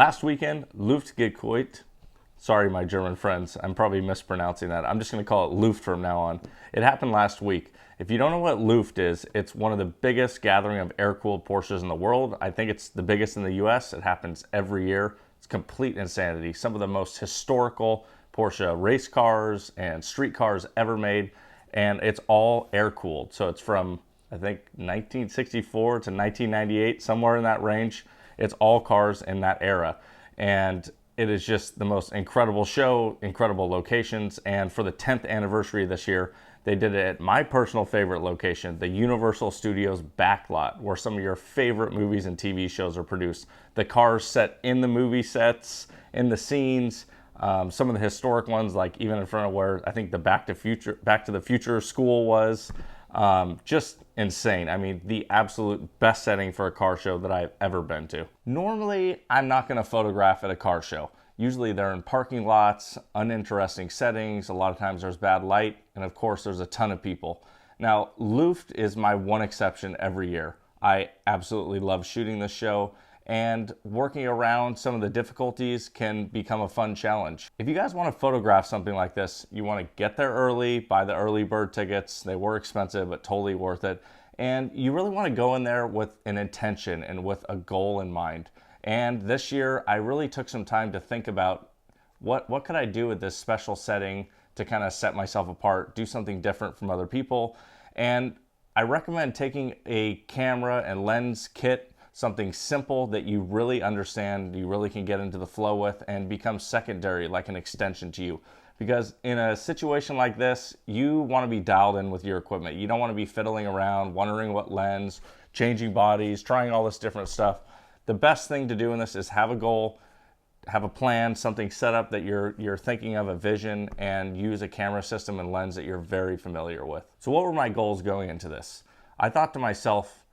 Last weekend, Luftgekuhlt, sorry my German friends, I'm probably mispronouncing that. I'm just going to call it Luft from now on. It happened last week. If you don't know what Luft is, it's one of the biggest gathering of air-cooled Porsches in the world. I think it's the biggest in the US. It happens every year. It's complete insanity. Some of the most historical Porsche race cars and street cars ever made, and it's all air-cooled. So it's from, I think, 1964 to 1998, somewhere in that range. It's all cars in that era. And it is just the most incredible show, incredible locations. And for the 10th anniversary this year, they did it at my personal favorite location, the Universal Studios backlot, where some of your favorite movies and TV shows are produced. The cars set in the movie sets, in the scenes, some of the historic ones, like even in front of where I think the Back to the Future school was. Just insane. I mean, the absolute best setting for a car show that I've ever been to. Normally, I'm not going to photograph at a car show. Usually they're in parking lots, uninteresting settings, a lot of times there's bad light, and of course there's a ton of people. Now, Luft is my one exception every year. I absolutely love shooting this show, and working around some of the difficulties can become a fun challenge. If you guys want to photograph something like this, you want to get there early, buy the early bird tickets. They were expensive, but totally worth it. And you really want to go in there with an intention and with a goal in mind. And this year, I really took some time to think about what could I do with this special setting to kind of set myself apart, do something different from other people. And I recommend taking a camera and lens kit, something simple that you really understand, you really can get into the flow with and become secondary, like an extension to you. Because in a situation like this, you want to be dialed in with your equipment. You don't want to be fiddling around, wondering what lens, changing bodies, trying all this different stuff. The best thing to do in this is have a goal, have a plan, something set up that you're thinking of, a vision, and use a camera system and lens that you're very familiar with. So what were my goals going into this? I thought to myself,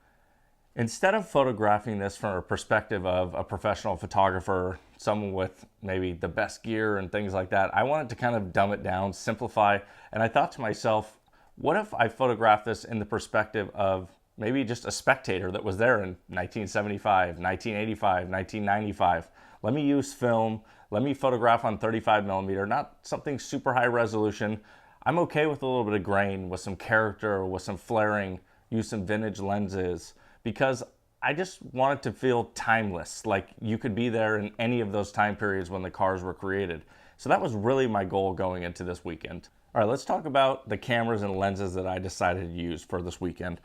instead of photographing this from a perspective of a professional photographer, someone with maybe the best gear and things like that, I wanted to kind of dumb it down, simplify, and I thought to myself, what if I photograph this in the perspective of maybe just a spectator that was there in 1975, 1985, 1995. Let me use film, let me photograph on 35mm, not something super high resolution. I'm okay with a little bit of grain, with some character, with some flaring, use some vintage lenses, because I just want it to feel timeless, like you could be there in any of those time periods when the cars were created. So that was really my goal going into this weekend. All right, let's talk about the cameras and lenses that I decided to use for this weekend.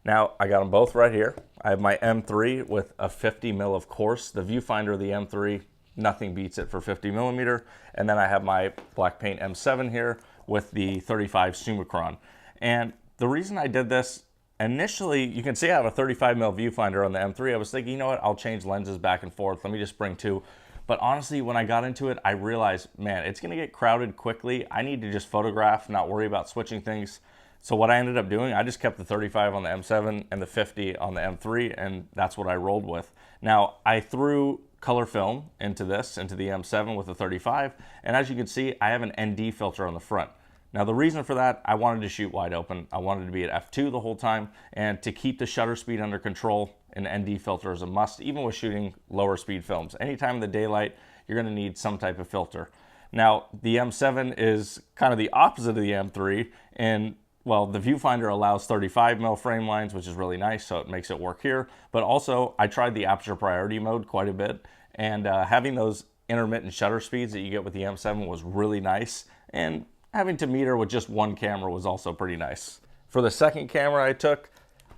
Now, I got them both right here. I have my M3 with a 50mm, of course. The viewfinder of the M3, nothing beats it for 50mm. And then I have my black paint M7 here with the 35 Summicron. And the reason I did this, initially, you can see I have a 35mm viewfinder on the M3. I was thinking, you know what, I'll change lenses back and forth. Let me just bring two. But honestly, when I got into it, I realized, man, it's gonna get crowded quickly. I need to just photograph, not worry about switching things. So what I ended up doing, I just kept the 35 on the M7 and the 50 on the M3, and that's what I rolled with. Now, I threw color film into this, into the M7 with the 35, and as you can see, I have an ND filter on the front. Now, the reason for that, I wanted to shoot wide open. I wanted to be at f2 the whole time, and to keep the shutter speed under control, an ND filter is a must, even with shooting lower speed films. Anytime in the daylight, you're gonna need some type of filter. Now, the M7 is kind of the opposite of the M3, and well, the viewfinder allows 35mm frame lines, which is really nice, so it makes it work here. But also, I tried the aperture priority mode quite a bit, and having those intermittent shutter speeds that you get with the M7 was really nice, and having to meter with just one camera was also pretty nice. For the second camera I took,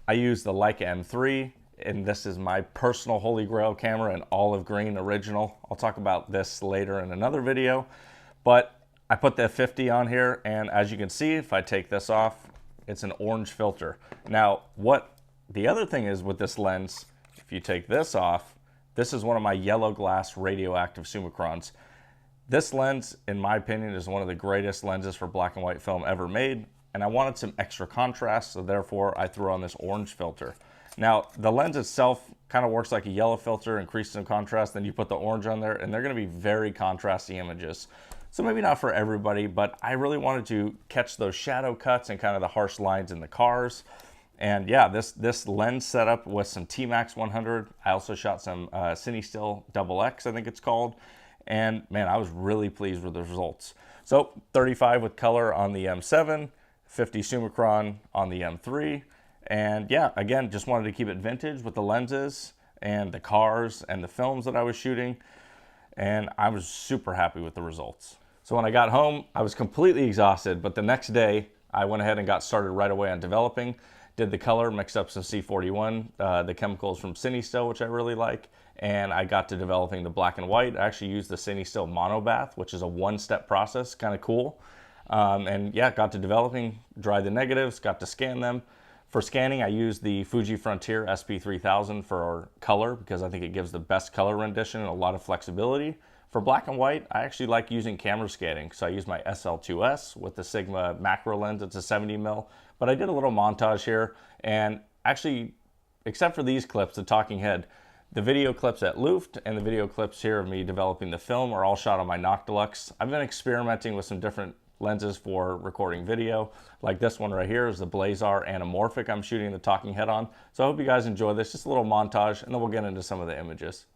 I used the Leica M3, and this is my personal holy grail camera, an olive green original. I'll talk about this later in another video, but I put the 50 on here, and as you can see, if I take this off, it's an orange filter. Now, what the other thing is with this lens, if you take this off, this is one of my yellow glass radioactive Summicrons. This lens, in my opinion, is one of the greatest lenses for black and white film ever made, and I wanted some extra contrast, so therefore I threw on this orange filter. Now, the lens itself kind of works like a yellow filter, increases some contrast, then you put the orange on there, and they're gonna be very contrasty images. So maybe not for everybody, but I really wanted to catch those shadow cuts and kind of the harsh lines in the cars. And yeah, this lens setup with some T-Max 100. I also shot some CineStill XX, I think it's called. And man, I was really pleased with the results. So 35 with color on the M7, 50 Summicron on the M3. And yeah, again, just wanted to keep it vintage with the lenses and the cars and the films that I was shooting. And I was super happy with the results. So when I got home, I was completely exhausted, but the next day I went ahead and got started right away on developing. Did the color, mixed up some C41, the chemicals from CineStill, which I really like, and I got to developing the black and white. I actually used the CineStill mono bath, which is a one-step process, kind of cool. And yeah, got to developing, dried the negatives, got to scan them. For scanning, I used the Fuji Frontier SP3000 for color because I think it gives the best color rendition and a lot of flexibility. For black and white, I actually like using camera scanning. So I use my SL2S with the Sigma macro lens. It's a 70mm. But I did a little montage here. And actually, except for these clips, the talking head, the video clips at Luft and the video clips here of me developing the film are all shot on my Noc Deluxe. I've been experimenting with some different lenses for recording video. Like this one right here is the Blazar anamorphic I'm shooting the talking head on. So I hope you guys enjoy this. Just a little montage, and then we'll get into some of the images.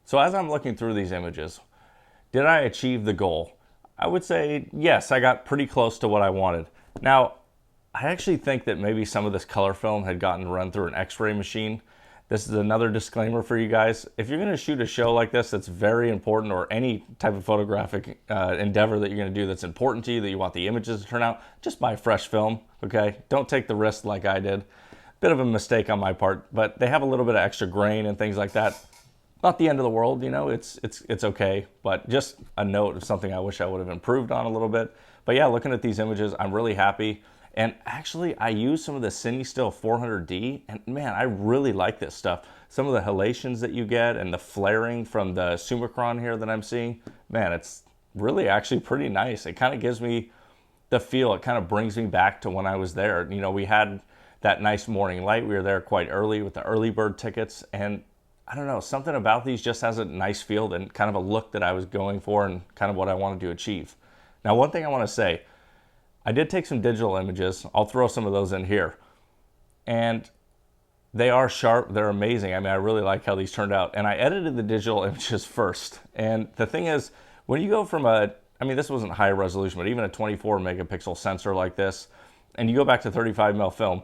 So as I'm looking through these images, did I achieve the goal? I would say yes, I got pretty close to what I wanted. Now, I actually think that maybe some of this color film had gotten run through an X-ray machine. This is another disclaimer for you guys. If you're gonna shoot a show like this that's very important, or any type of photographic endeavor that you're gonna do that's important to you, that you want the images to turn out, just buy fresh film, okay? Don't take the risk like I did. Bit of a mistake on my part, but they have a little bit of extra grain and things like that. Not the end of the world, you know, it's okay, but just a note of something I wish I would have improved on a little bit. But yeah, looking at these images, I'm really happy. And actually, I used some of the CineStill 400D, and man, I really like this stuff. Some of the halations that you get and the flaring from the Summicron here that I'm seeing, man, it's really actually pretty nice. It kind of gives me the feel, it kind of brings me back to when I was there. You know, we had that nice morning light. We were there quite early with the early bird tickets, and I don't know, something about these just has a nice feel and kind of a look that I was going for and kind of what I wanted to achieve. Now, one thing I want to say, I did take some digital images. I'll throw some of those in here. And they are sharp, they're amazing. I mean, I really like how these turned out. And I edited the digital images first. And the thing is, when you go from I mean, this wasn't high resolution, but even a 24 megapixel sensor like this, and you go back to 35mm film,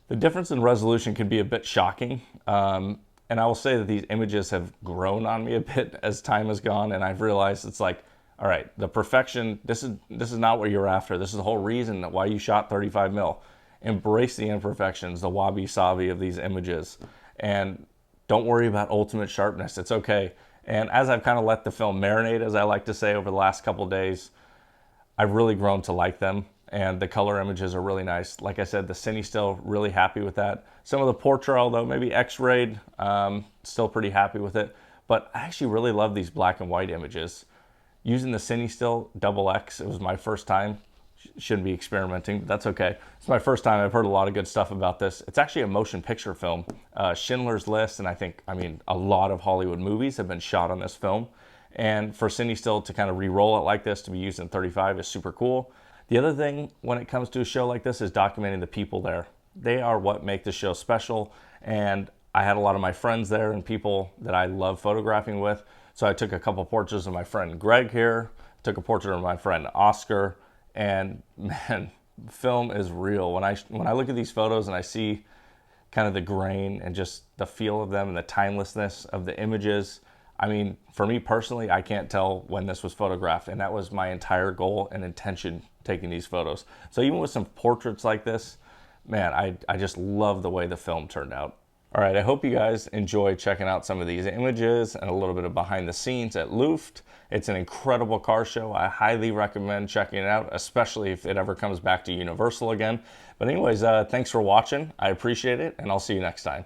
the difference in resolution can be a bit shocking. And I will say that these images have grown on me a bit as time has gone, and I've realized it's like, all right, the perfection, this is not what you're after. This is the whole reason that why you shot 35mm. Embrace the imperfections, the wabi-sabi of these images, and don't worry about ultimate sharpness. It's okay. And as I've kind of let the film marinate, as I like to say, over the last couple days, I've really grown to like them, and the color images are really nice. Like I said, the CineStill, really happy with that. Some of the portrait, although maybe X-rayed, still pretty happy with it. But I actually really love these black and white images. Using the CineStill XX, it was my first time. Shouldn't be experimenting, but that's okay. It's my first time. I've heard a lot of good stuff about this. It's actually a motion picture film. Schindler's List, and I mean, a lot of Hollywood movies have been shot on this film. And for CineStill to kind of re-roll it like this, to be used in 35, is super cool. The other thing when it comes to a show like this is documenting the people there. They are what make the show special, and I had a lot of my friends there and people that I love photographing with. So I took a couple portraits of my friend Greg here, took a portrait of my friend Oscar, and man, film is real. When I look at these photos and I see kind of the grain and just the feel of them and the timelessness of the images, I mean, for me personally, I can't tell when this was photographed, and that was my entire goal and intention taking these photos. So even with some portraits like this, man, I just love the way the film turned out. All right, I hope you guys enjoy checking out some of these images and a little bit of behind the scenes at Luft. It's an incredible car show. I highly recommend checking it out, especially if it ever comes back to Universal again. But anyways, thanks for watching. I appreciate it, and I'll see you next time.